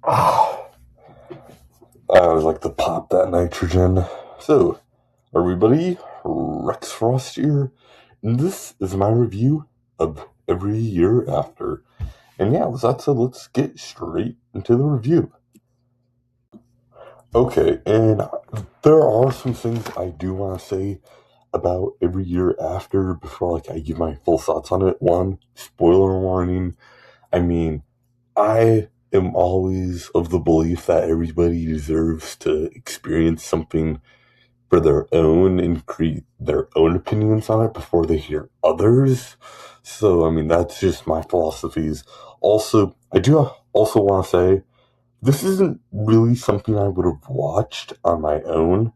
Ah, I always like to pop that nitrogen. So, everybody, Rex Frost here, and this is my review of Every Year After. And yeah, with that said, let's get straight into the review. Okay, and there are some things I do want to say about Every Year After before I give my full thoughts on it. One, spoiler warning. I mean, I am always of the belief that everybody deserves to experience something for their own and create their own opinions on it before they hear others. So, I mean, that's just my philosophies. Also, I do also want to say this isn't really something I would have watched on my own.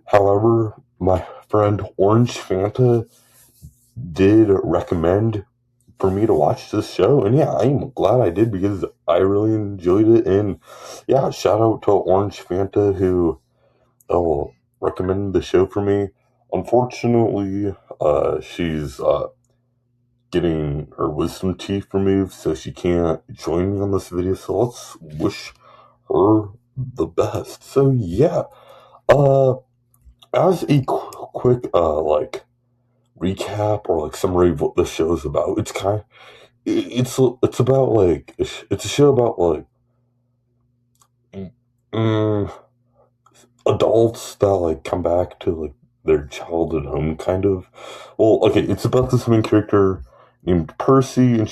However, my friend Orange Fanta did recommend for me to watch this show, and yeah, I'm glad I did because I really enjoyed it. And yeah, shout out to Orange Fanta who recommended the show for me. Unfortunately, she's getting her wisdom teeth removed, so she can't join me on this video. So let's wish her the best. So yeah, as a quick recap or summary of what the show's about, it's about it's a show about mm, adults that come back to their childhood home kind of. Well, okay, it's about this main character named Percy, and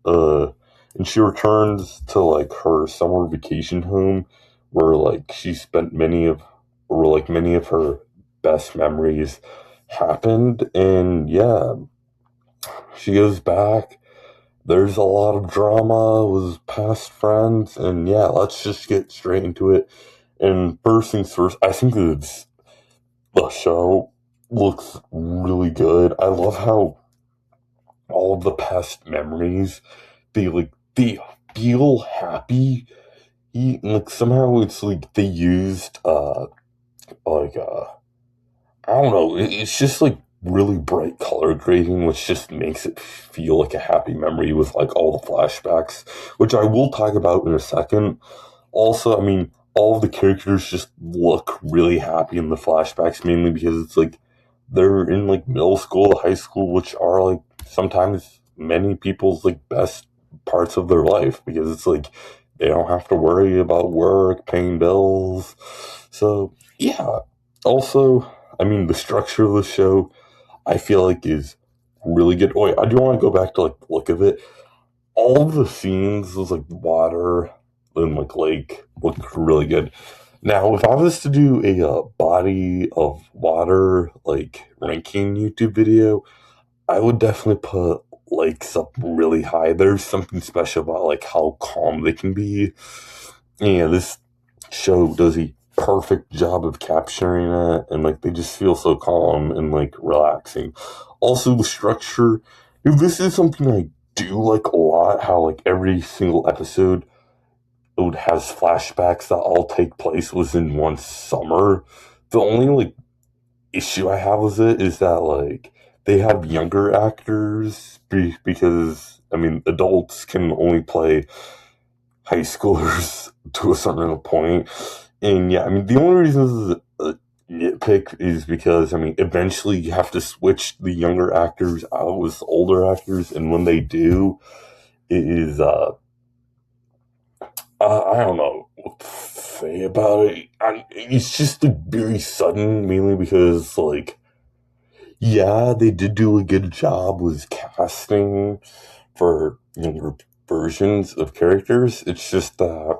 and she returns to her summer vacation home where she spent many of her best memories happened. And yeah, she goes back. There's a lot of drama with past friends, and yeah, let's just get straight into it. And first things first, I think the show looks really good. I love how all of the past memories, they feel happy. Somehow it's they used like I don't know. It's just really bright color grading, which just makes it feel like a happy memory with all the flashbacks, which I will talk about in a second. Also, I mean, all of the characters just look really happy in the flashbacks, mainly because it's they're in middle school, high school, which are sometimes many people's best parts of their life because it's they don't have to worry about work, paying bills. So yeah. Also, I mean, the structure of the show I feel is really good. Oh, wait, I do want to go back to the look of it. All of the scenes was water and lake looked really good. Now, if I was to do a body of water ranking YouTube video, I would definitely put lakes up really high. There's something special about how calm they can be. Yeah, this show does a perfect job of capturing it, and they just feel so calm and relaxing. Also, the structure. This is something I do like a lot. How every single episode it has flashbacks that all take place within one summer. The only issue I have with it is that they have younger actors because I mean adults can only play high schoolers to a certain point. And yeah, I mean the only reason this is a nitpick is because I mean eventually you have to switch the younger actors out with older actors, and when they do, it is I don't know what to say about it. It's just very sudden, mainly because yeah, they did do a good job with casting for younger versions of characters. It's just that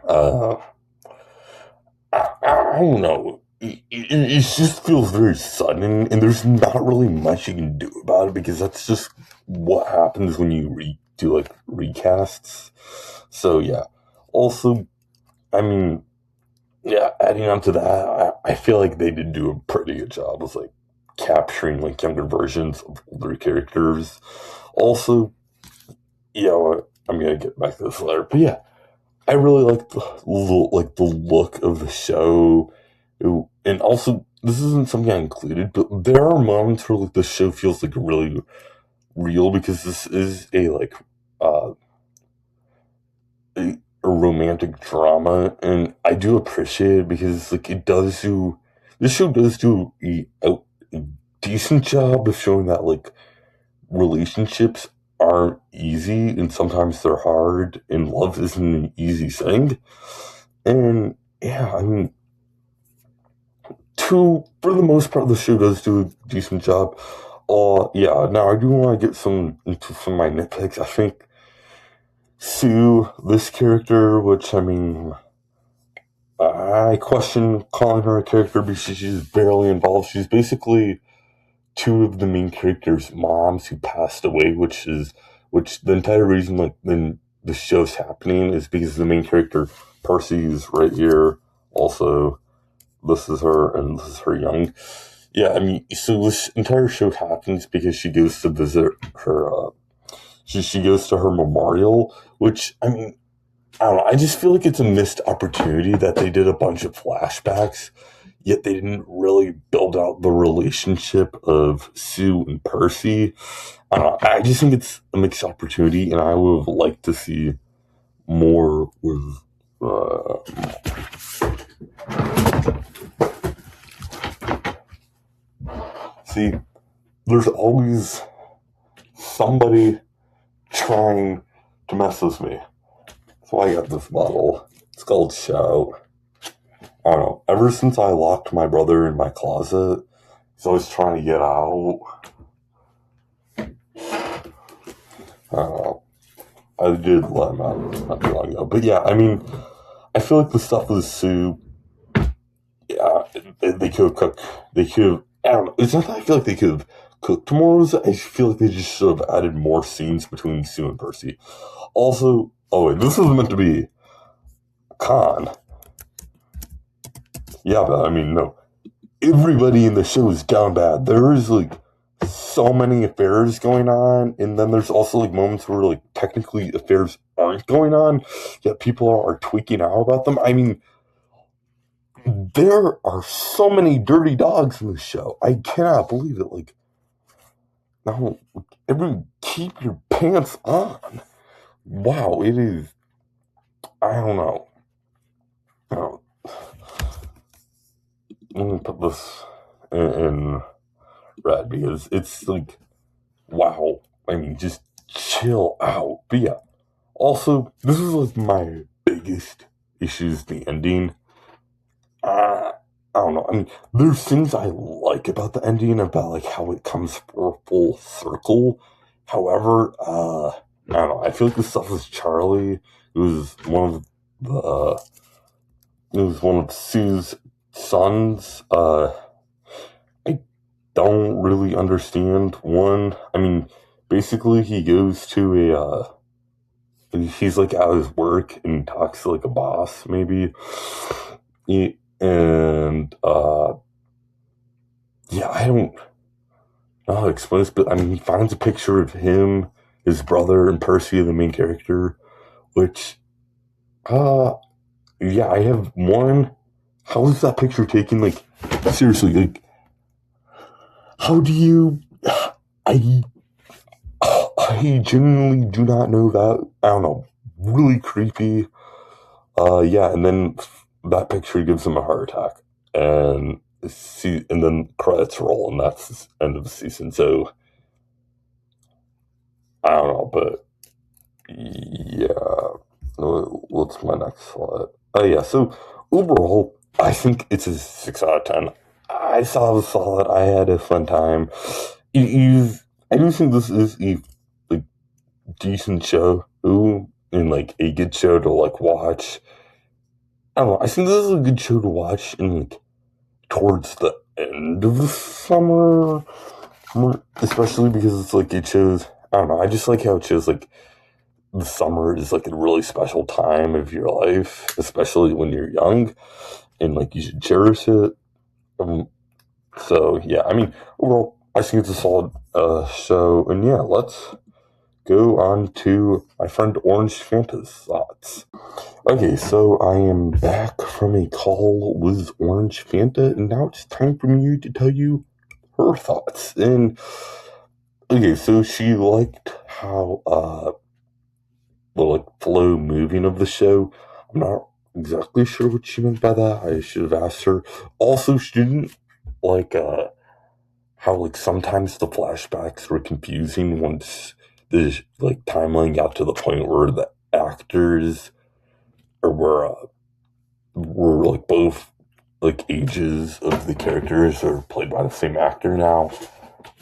uh, I don't know. It just feels very sudden, and there's not really much you can do about it because that's just what happens when you do recasts. So yeah. Also, I mean, yeah, adding on to that, I feel they did do a pretty good job with capturing younger versions of older characters. Also, yeah, I'm gonna get back to this later, but yeah, I really like the look of the show. And also, this isn't something I included, but there are moments where the show feels really real because this is a a romantic drama, and I do appreciate it because like this show does do a decent job of showing that like relationships aren't easy and sometimes they're hard and love isn't an easy thing. And yeah, I mean, for the most part, the show does do a decent job. Yeah. Now I do want to get into some of my nitpicks. I think Sue, this character, which I mean, I question calling her a character because she's barely involved. She's basically two of the main characters' moms who passed away, which the entire reason like then the show's happening is because the main character Percy is right here. Also, this is her and this is her young. Yeah, I mean, so this entire show happens because she goes to visit her. She goes to her memorial, which I mean, I don't know. I just feel like it's a missed opportunity that they did a bunch of flashbacks, yet they didn't really build out the relationship of Sue and Percy. I don't know. I just think it's a mixed opportunity, and I would like to see more with. See, there's always somebody trying to mess with me. So I got this bottle. It's called Shout. I don't know. Ever since I locked my brother in my closet, he's always trying to get out. I don't know. I did let him out not too long ago. But yeah, I mean, I feel like the stuff with Sue, yeah, they could have cooked. They could have, I don't know. It's not that I feel like they could have cooked more. I feel like they just should have added more scenes between Sue and Percy. Also, oh wait, this was meant to be Khan. Yeah, but I mean, no. Everybody in the show is down bad. There is like so many affairs going on, and then there's also like moments where like technically affairs aren't going on, yet people are tweaking out about them. I mean, there are so many dirty dogs in this show. I cannot believe it. Like, now, everyone keep your pants on. Wow, it is. I don't know. Let me put this in red because it's like, wow. I mean, just chill out. But yeah, also, this is like my biggest issues, the ending. I don't know. I mean, there's things I like about the ending, about like how it comes full circle. However, I don't know. I feel like the stuff with Charlie, it was one of Sue's sons. I don't really understand one. I mean, basically he goes to he's like at his work and talks to like a boss maybe. And yeah, I don't know how to explain this, but I mean, he finds a picture of him, his brother, and Percy, the main character, which yeah, I have one. How is that picture taken? Like, seriously, like, how do you? I genuinely do not know that. I don't know. Really creepy. Yeah, and then that picture gives him a heart attack, and then credits roll, and that's the end of the season. So I don't know, but yeah. What's my next slide? Oh yeah. So overall, I think it's a 6 out of 10. I saw it. I had a fun time. I do think this is a like decent show. And like a good show to like watch. I don't know. I think this is a good show to watch in like towards the end of the summer, especially because it's like it shows. I don't know. I just like how it shows like the summer is like a really special time of your life, especially when you're young, and like you should cherish it. So yeah, I mean, overall, I think it's a solid show, and yeah, let's go on to my friend Orange Fanta's thoughts. Okay, so I am back from a call with Orange Fanta, and now it's time for me to tell you her thoughts. And okay, so she liked how like flow moving of the show. I'm not exactly sure what she meant by that. I should have asked her. Also, she didn't like how like sometimes the flashbacks were confusing once the like timeline got to the point where the actors or were like both like ages of the characters are played by the same actor now.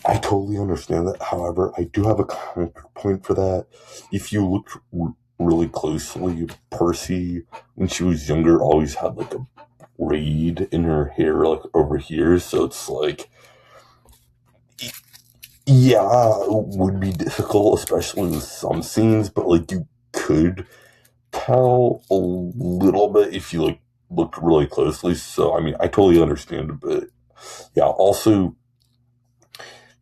I totally understand that. However, I do have a counterpoint for that. If you look really closely, Percy, when she was younger, always had like a braid in her hair, like over here. So it's like, yeah, it would be difficult, especially with some scenes, but like you could tell a little bit if you like looked really closely. So, I mean, I totally understand a bit. Yeah, also,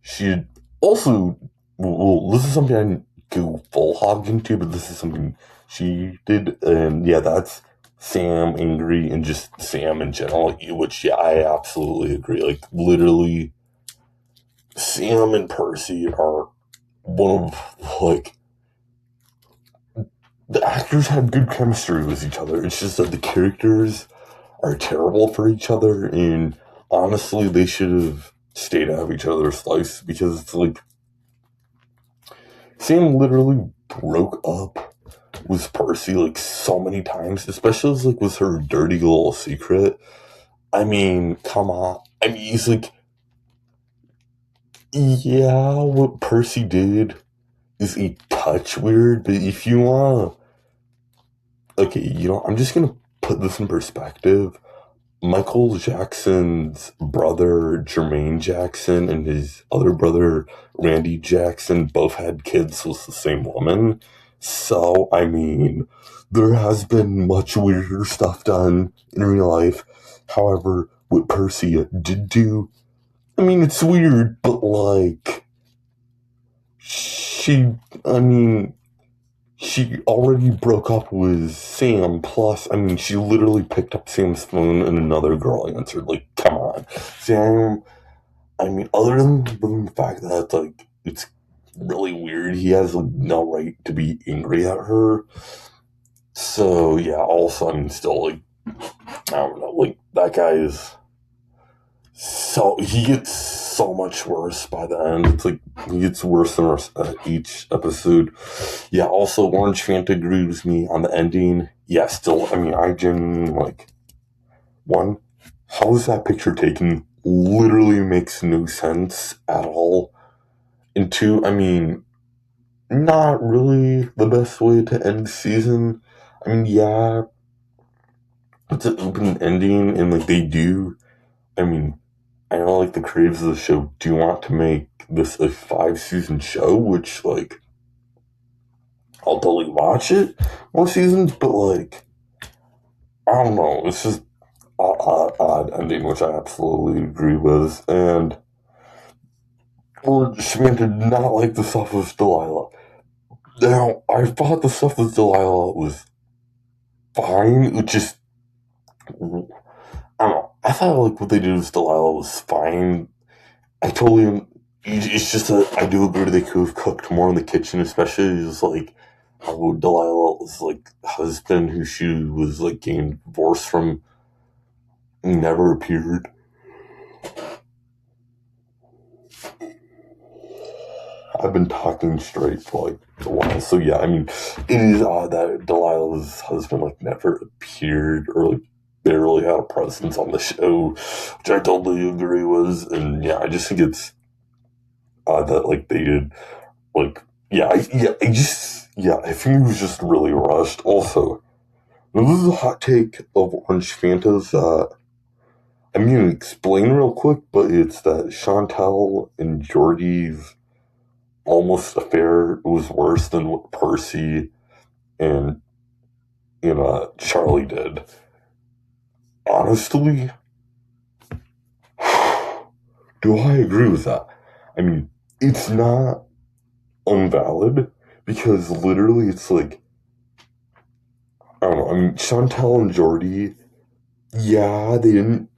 she also, well, this is something I didn't go full hog into, but this is something she did, and yeah, that's Sam angry and just Sam in general, which yeah, I absolutely agree. Like literally, Sam and Percy are one of like the actors have good chemistry with each other. It's just that the characters are terrible for each other, and honestly, they should have stayed out of each other's lives because it's like Sam literally broke up with Percy like so many times, especially as, like with her dirty little secret. I mean, come on. I mean, he's like, yeah, what Percy did is a touch weird, but if you want, okay, I'm just gonna put this in perspective. Michael Jackson's brother, Jermaine Jackson, and his other brother, Randy Jackson, both had kids with the same woman. So, I mean, there has been much weirder stuff done in real life. However, what Percy did do, I mean, it's weird, but like, she, I mean, she already broke up with Sam. Plus, I mean, she literally picked up Sam's phone and another girl answered. Like, come on. Sam, I mean, other than the fact that, like, it's really weird, he has like, no right to be angry at her. So, yeah, also, I mean, still, like, I don't know, like, that guy is so he gets so much worse by the end. It's like he gets worse and worse each episode. Yeah. Also, Orange Fanta agreed with me on the ending. Yeah. Still, I mean, I genuinely like one. How was that picture taken? Literally makes no sense at all. And two, I mean, not really the best way to end the season. I mean, yeah, it's an open ending, and like they do. I mean, I know like the creators of the show do want to make this a 5 season show, which like I'll totally watch it more seasons, but like I don't know, it's just odd ending, which I absolutely agree with. And Samantha did not like the stuff with Delilah. Now I thought the stuff with Delilah was fine. It just I don't know. I thought like what they did with Delilah was fine. I totally. It's just that I do agree they could have cooked more in the kitchen, especially as like how Delilah's like husband, who she was like getting divorced from, never appeared. I've been talking straight for like a while, so yeah. I mean, it is odd that Delilah's husband like never appeared or like barely had a presence on the show, which I totally agree with. And yeah, I just think it's odd that like they did like I think it was just really rushed. Also, now this is a hot take of Orange Fantas. I'm gonna explain real quick, but it's that Chantel and Geordie's almost affair was worse than what Percy and Charlie did. Honestly, do I agree with that? I mean, it's not invalid because literally it's like I don't know. I mean, Chantel and Geordie, yeah, they didn't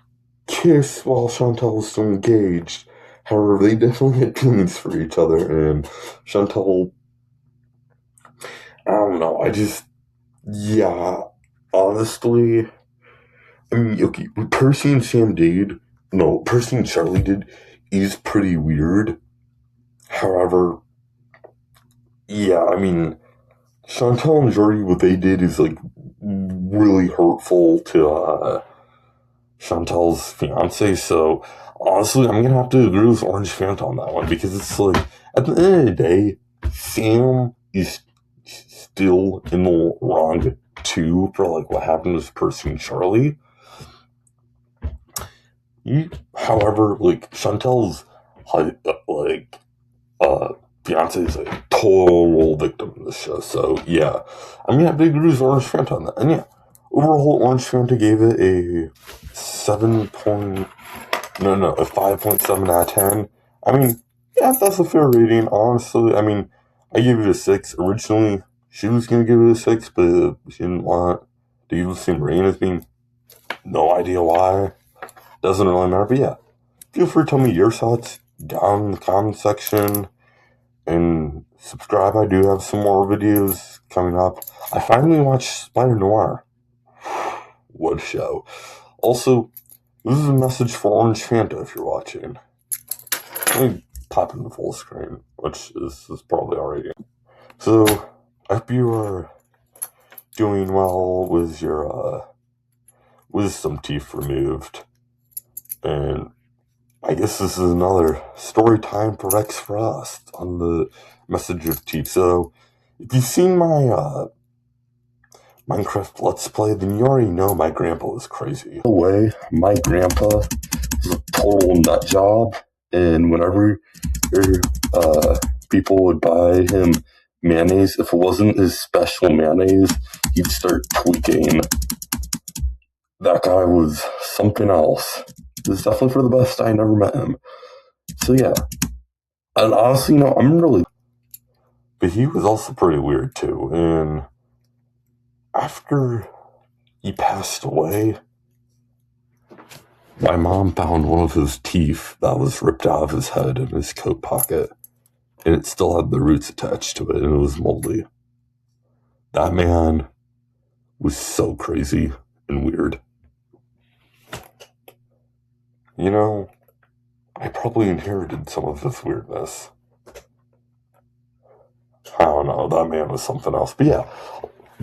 kiss while Chantel was still engaged. However, they definitely had feelings for each other, and Chantel, I don't know. Yeah, honestly, I mean, okay, what Percy and Sam did, no, Percy and Charlie did, is pretty weird. However, yeah, I mean, Chantal and Jordy, what they did is like really hurtful to Chantal's fiance. So honestly, I'm gonna have to agree with Orange Fanta on that one because it's like at the end of the day, Sam is still in the wrong too for like what happened with Percy and Charlie. However, like Chantal's like uh fiance is a total victim in this show. So yeah, I'm gonna have to agree with Orange Fanta on that. And yeah, overall, Orange Fanta gave it a 5.7 out of 10. I mean, yeah, that's a fair rating. Honestly, I mean, I gave it a 6 originally. She was gonna give it a 6, but she didn't want to use the same rating as me. No idea why. Doesn't really matter. But yeah, feel free to tell me your thoughts down in the comment section and subscribe. I do have some more videos coming up. I finally watched Spider Noir. What a show. Also, this is a message for Orange Fanta if you're watching. Let me pop in the full screen, which is probably already. So, I hope you are doing well with your wisdom teeth removed. And I guess this is another story time for Rex Frost on the message of teeth. So, if you've seen my Minecraft Let's Play, then you already know my grandpa was crazy. By the way, my grandpa was a total nut job, and whenever people would buy him mayonnaise, if it wasn't his special mayonnaise, he'd start tweaking. That guy was something else. It was definitely for the best. I never met him. So yeah, and honestly, but he was also pretty weird too. And after he passed away, my mom found one of his teeth that was ripped out of his head in his coat pocket, and it still had the roots attached to it, and it was moldy. That man was so crazy and weird. You know, I probably inherited some of this weirdness. I don't know, that man was something else. But yeah,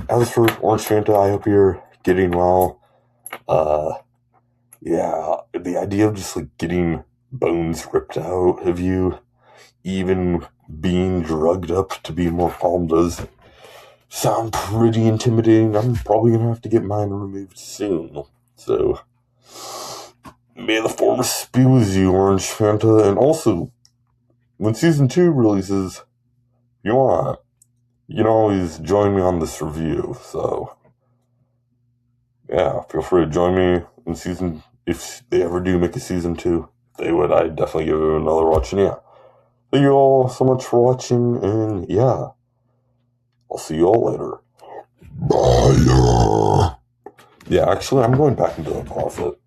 as for Orange Fanta, I hope you're getting well. Yeah, the idea of just like getting bones ripped out of you, even being drugged up to be more calm, does sound pretty intimidating. I'm probably gonna have to get mine removed soon. So, may the force be with you, Orange Fanta. And also, when season 2 releases, you want, you can always join me on this review. So, yeah, feel free to join me in season, if they ever do make a season 2. If they would, I'd definitely give it another watch. And yeah, thank you all so much for watching, and yeah, I'll see you all later. Bye. Yeah, actually, I'm going back into the closet.